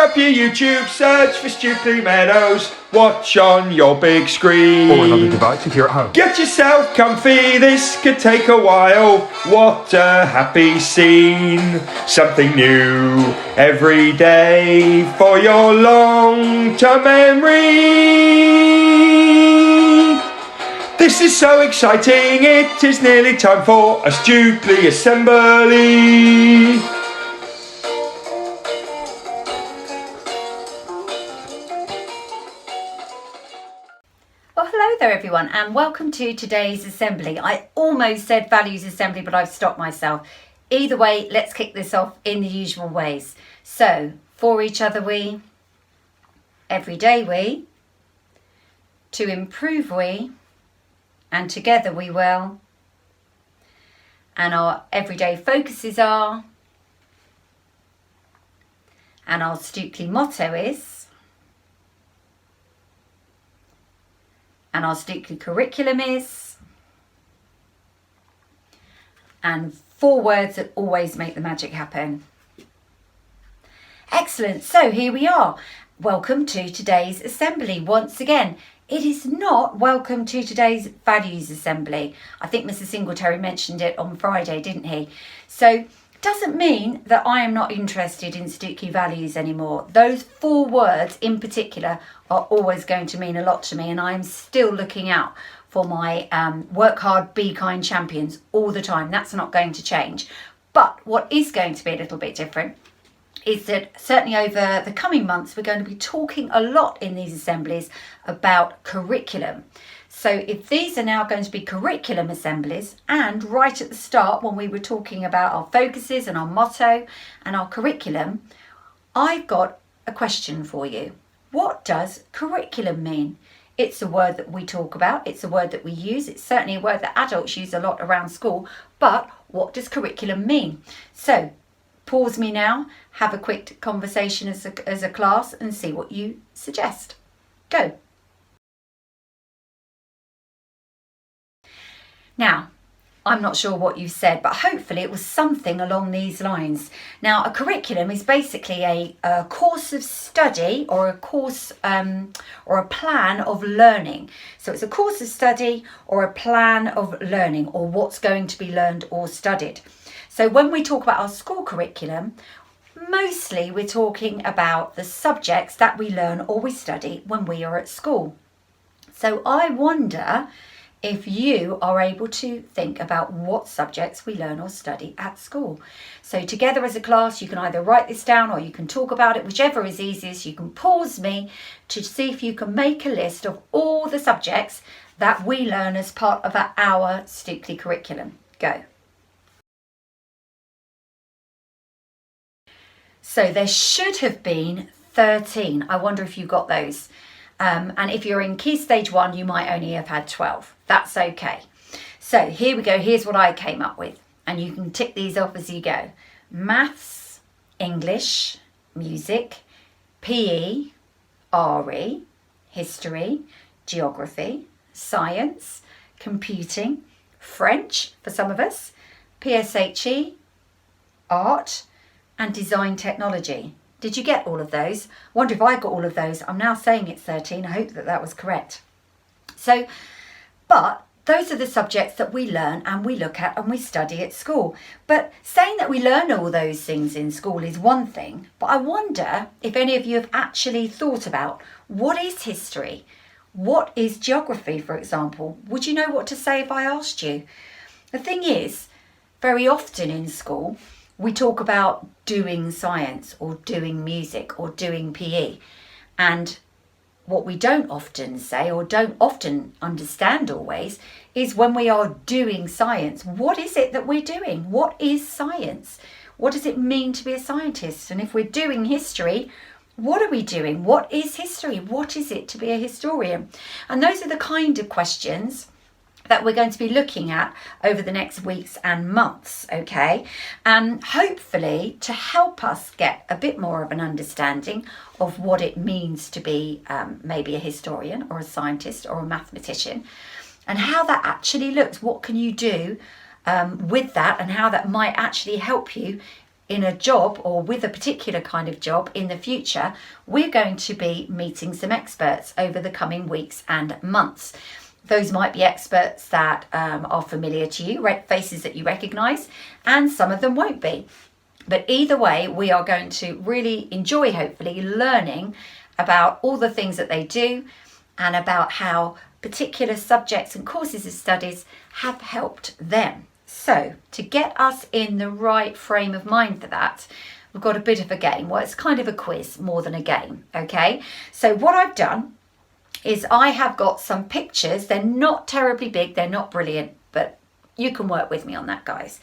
up your YouTube, search for Stukeley Meadows, watch on your big screen. Or another device if you're at home. Get yourself comfy, this could take a while. What a happy scene. Something new every day for your long-term memory. This is so exciting, it is nearly time for a Stukeley assembly. Well, hello there everyone and welcome to today's assembly. I almost said values assembly, but I've stopped myself. Either way, let's kick this off in the usual ways. So, for each other we, every day we, to improve we, and together we will. And our everyday focuses are, and our Stukeley motto is, and our Stukeley curriculum is, and 4 words that always make the magic happen. Excellent, so here we are. Welcome to today's assembly once again. It is not welcome to today's values assembly. I think Mr. Singletary mentioned it on Friday, didn't he? So doesn't mean that I am not interested in Stukeley values anymore. Those 4 words in particular are always going to mean a lot to me, and I am still looking out for my work hard, be kind champions all the time. That's not going to change. But what is going to be a little bit different is that certainly over the coming months we're going to be talking a lot in these assemblies about curriculum. So if these are now going to be curriculum assemblies, and right at the start when we were talking about our focuses and our motto and our curriculum, I've got a question for you. What does curriculum mean? It's a word that we talk about, it's a word that we use, it's certainly a word that adults use a lot around school, but what does curriculum mean? So pause me now, have a quick conversation as a class and see what you suggest. Go. Now, I'm not sure what you said, but hopefully it was something along these lines. Now, a curriculum is basically a course of study or a course or a plan of learning. So it's a course of study or a plan of learning, or what's going to be learned or studied. So when we talk about our school curriculum, mostly we're talking about the subjects that we learn or we study when we are at school. So I wonder if you are able to think about what subjects we learn or study at school. So together as a class, you can either write this down or you can talk about it, whichever is easiest. You can pause me to see if you can make a list of all the subjects that we learn as part of our Stukeley curriculum. Go. So there should have been 13. I wonder if you got those. And if you're in Key Stage 1, you might only have had 12. That's okay. So here we go. Here's what I came up with. And you can tick these off as you go. Maths, English, music, PE, RE, history, geography, science, computing, French for some of us, PSHE, art, and design technology. Did you get all of those? Wonder if I got all of those. I'm now saying it's 13. I hope that that was correct. So, but those are the subjects that we learn and we look at and we study at school. But saying that we learn all those things in school is one thing, but I wonder if any of you have actually thought about what is history? What is geography, for example? Would you know what to say if I asked you? The thing is, very often in school, we talk about doing science or doing music or doing PE. And what we don't often say or don't often understand always is when we are doing science, what is it that we're doing? What is science? What does it mean to be a scientist? And if we're doing history, what are we doing? What is history? What is it to be a historian? And those are the kind of questions that we're going to be looking at over the next weeks and months, okay? Hopefully to help us get a bit more of an understanding of what it means to be maybe a historian or a scientist or a mathematician, and how that actually looks. What can you do with that, and how that might actually help you in a job or with a particular kind of job in the future, we're going to be meeting some experts over the coming weeks and months. Those might be experts that are familiar to you, faces that you recognise, and some of them won't be. But either way, we are going to really enjoy, hopefully, learning about all the things that they do and about how particular subjects and courses of studies have helped them. So to get us in the right frame of mind for that, we've got a bit of a game. Well, it's kind of a quiz more than a game, okay? So what I've done is I have got some pictures. They're not terribly big, they're not brilliant, but you can work with me on that, guys.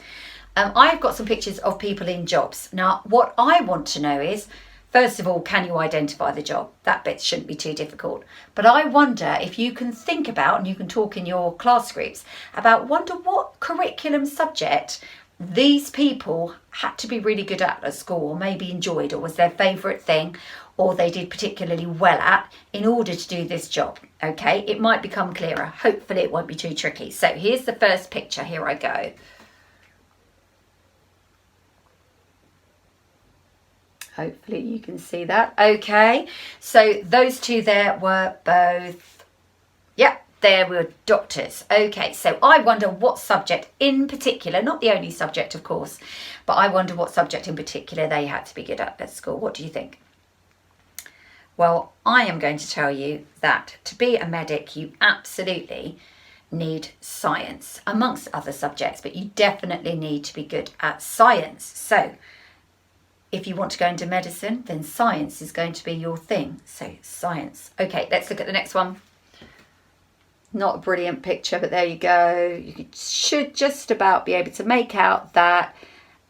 I've got some pictures of people in jobs. Now, what I want to know is, first of all, can you identify the job? That bit shouldn't be too difficult. But I wonder if you can think about, and you can talk in your class groups, wonder what curriculum subject these people had to be really good at school, or maybe enjoyed, or was their favourite thing, or they did particularly well at in order to do this job. Okay, it might become clearer. Hopefully it won't be too tricky. So here's the first picture. Here I go. Hopefully you can see that. Okay, so those two there were both, they were doctors. Okay, so I wonder what subject in particular, not the only subject of course, but I wonder what subject in particular they had to be good at school. What do you think? Well, I am going to tell you that to be a medic, you absolutely need science, amongst other subjects, but you definitely need to be good at science. So if you want to go into medicine, then science is going to be your thing. So science. Okay, let's look at the next one. Not a brilliant picture, but there you go. You should just about be able to make out that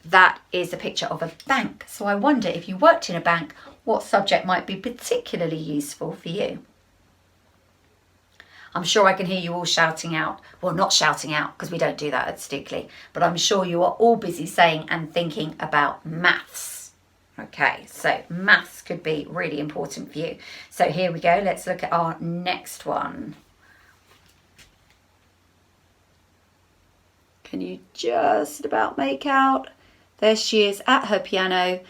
that is a picture of a bank. So I wonder if you worked in a bank, what subject might be particularly useful for you? I'm sure I can hear you all shouting out. Well, not shouting out, because we don't do that at Stukeley, but I'm sure you are all busy saying and thinking about maths. Okay, so maths could be really important for you. So here we go. Let's look at our next one. Can you just about make out? There she is at her piano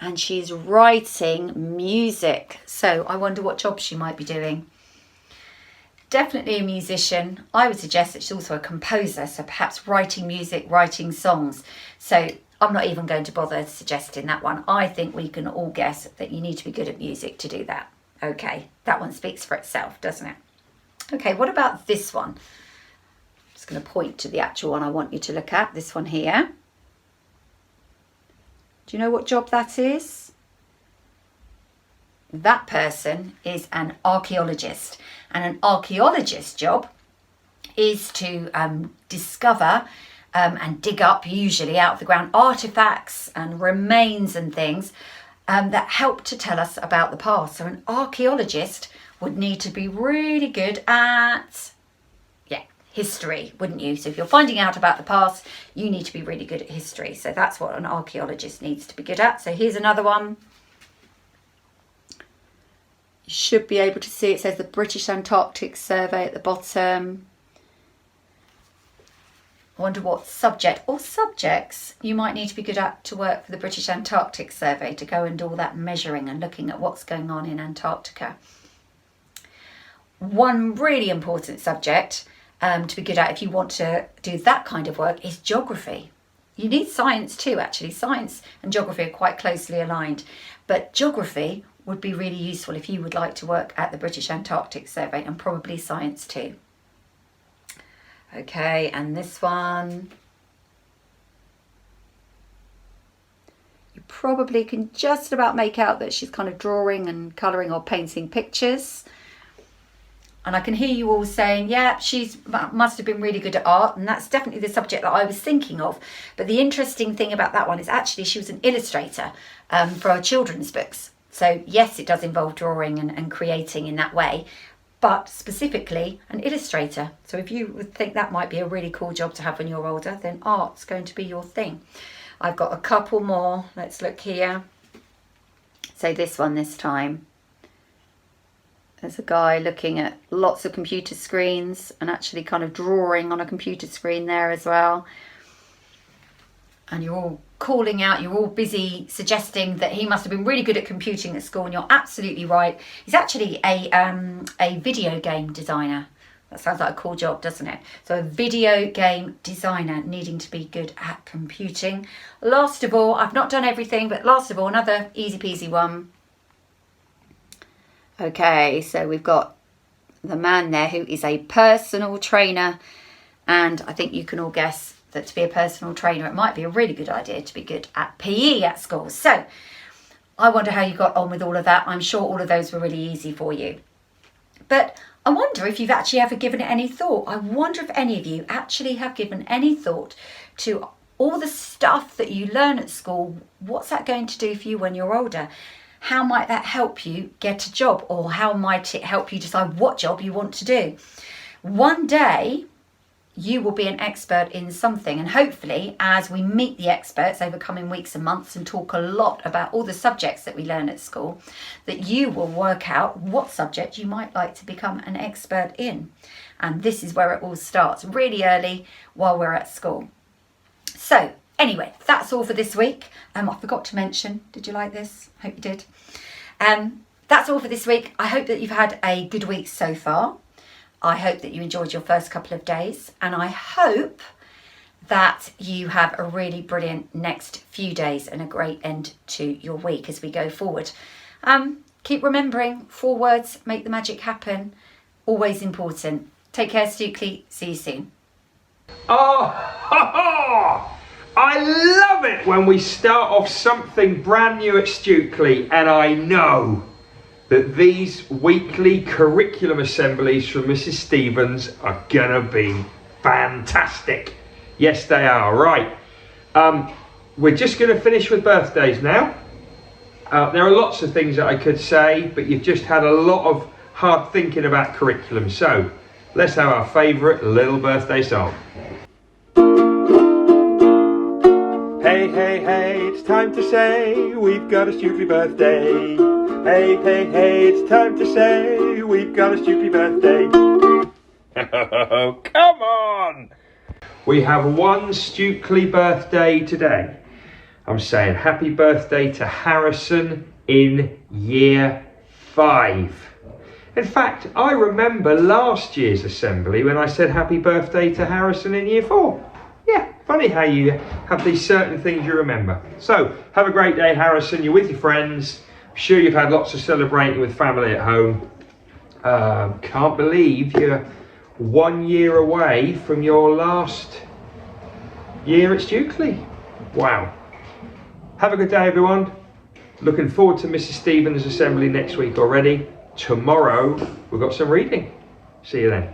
and she's writing music. So I wonder what job she might be doing. Definitely a musician. I would suggest that she's also a composer, so perhaps writing music, writing songs. So I'm not even going to bother suggesting that one. I think we can all guess that you need to be good at music to do that. Okay, that one speaks for itself, doesn't it? Okay, what about this one? I'm just going to point to the actual one I want you to look at, this one here. Do you know what job that is? That person is an archaeologist, and an archaeologist's job is to discover and dig up, usually out of the ground, artifacts and remains and things that help to tell us about the past. So an archaeologist would need to be really good at history, wouldn't you? So if you're finding out about the past, you need to be really good at history. So that's what an archaeologist needs to be good at. So here's another one. You should be able to see it says the British Antarctic Survey at the bottom. I wonder what subject or subjects you might need to be good at to work for the British Antarctic Survey, to go and do all that measuring and looking at what's going on in Antarctica. One really important subject to be good at if you want to do that kind of work is geography. You need science too, actually. Science and geography are quite closely aligned, but geography would be really useful if you would like to work at the British Antarctic Survey, and probably science too. Okay, and this one. You probably can just about make out that she's kind of drawing and colouring or painting pictures. And I can hear you all saying, yeah, must have been really good at art. And that's definitely the subject that I was thinking of. But the interesting thing about that one is actually she was an illustrator for our children's books. So yes, it does involve drawing and creating in that way, but specifically an illustrator. So if you would think that might be a really cool job to have when you're older, then art's going to be your thing. I've got a couple more. Let's look here. So this one this time. There's a guy looking at lots of computer screens and actually kind of drawing on a computer screen there as well. And you're all calling out, you're all busy suggesting that he must have been really good at computing at school, and you're absolutely right. He's actually a video game designer. That sounds like a cool job, doesn't it? So a video game designer needing to be good at computing. Last of all, I've not done everything, but last of all, another easy peasy one. Okay, so we've got the man there who is a personal trainer, and I think you can all guess that to be a personal trainer, it might be a really good idea to be good at PE at school. So I wonder how you got on with all of that. I'm sure all of those were really easy for you. But I wonder if you've actually ever given it any thought. I wonder if any of you actually have given any thought to all the stuff that you learn at school. What's that going to do for you when you're older? How might that help you get a job, or how might it help you decide what job you want to do? One day, you will be an expert in something, and hopefully as we meet the experts over coming weeks and months and talk a lot about all the subjects that we learn at school, that you will work out what subject you might like to become an expert in. And this is where it all starts, really early while we're at school. So anyway, that's all for this week. I forgot to mention, did you like this? Hope you did. That's all for this week. I hope that you've had a good week so far. I hope that you enjoyed your first couple of days, and I hope that you have a really brilliant next few days and a great end to your week as we go forward. Keep remembering 4 words make the magic happen. Always important. Take care, Stukeley. See you soon. Oh, I love it when we start off something brand new at Stukeley, and I know that these weekly curriculum assemblies from Mrs. Stevens are gonna be fantastic. Yes, they are. Right. We're just gonna finish with birthdays now. There are lots of things that I could say, but you've just had a lot of hard thinking about curriculum. So let's have our favourite little birthday song. Hey, hey, hey, it's time to say we've got a Stukeley birthday. Hey, hey, hey, it's time to say we've got a Stukeley birthday. Oh, come on! We have one Stukeley birthday today. I'm saying happy birthday to Harrison in year 5. In fact, I remember last year's assembly when I said happy birthday to Harrison in year 4. Yeah, funny how you have these certain things you remember. So, have a great day, Harrison. You're with your friends. I'm sure you've had lots of celebrating with family at home. Can't believe you're 1 year away from your last year at Stukeley. Wow. Have a good day, everyone. Looking forward to Mrs. Stevens' assembly next week already. Tomorrow, we've got some reading. See you then.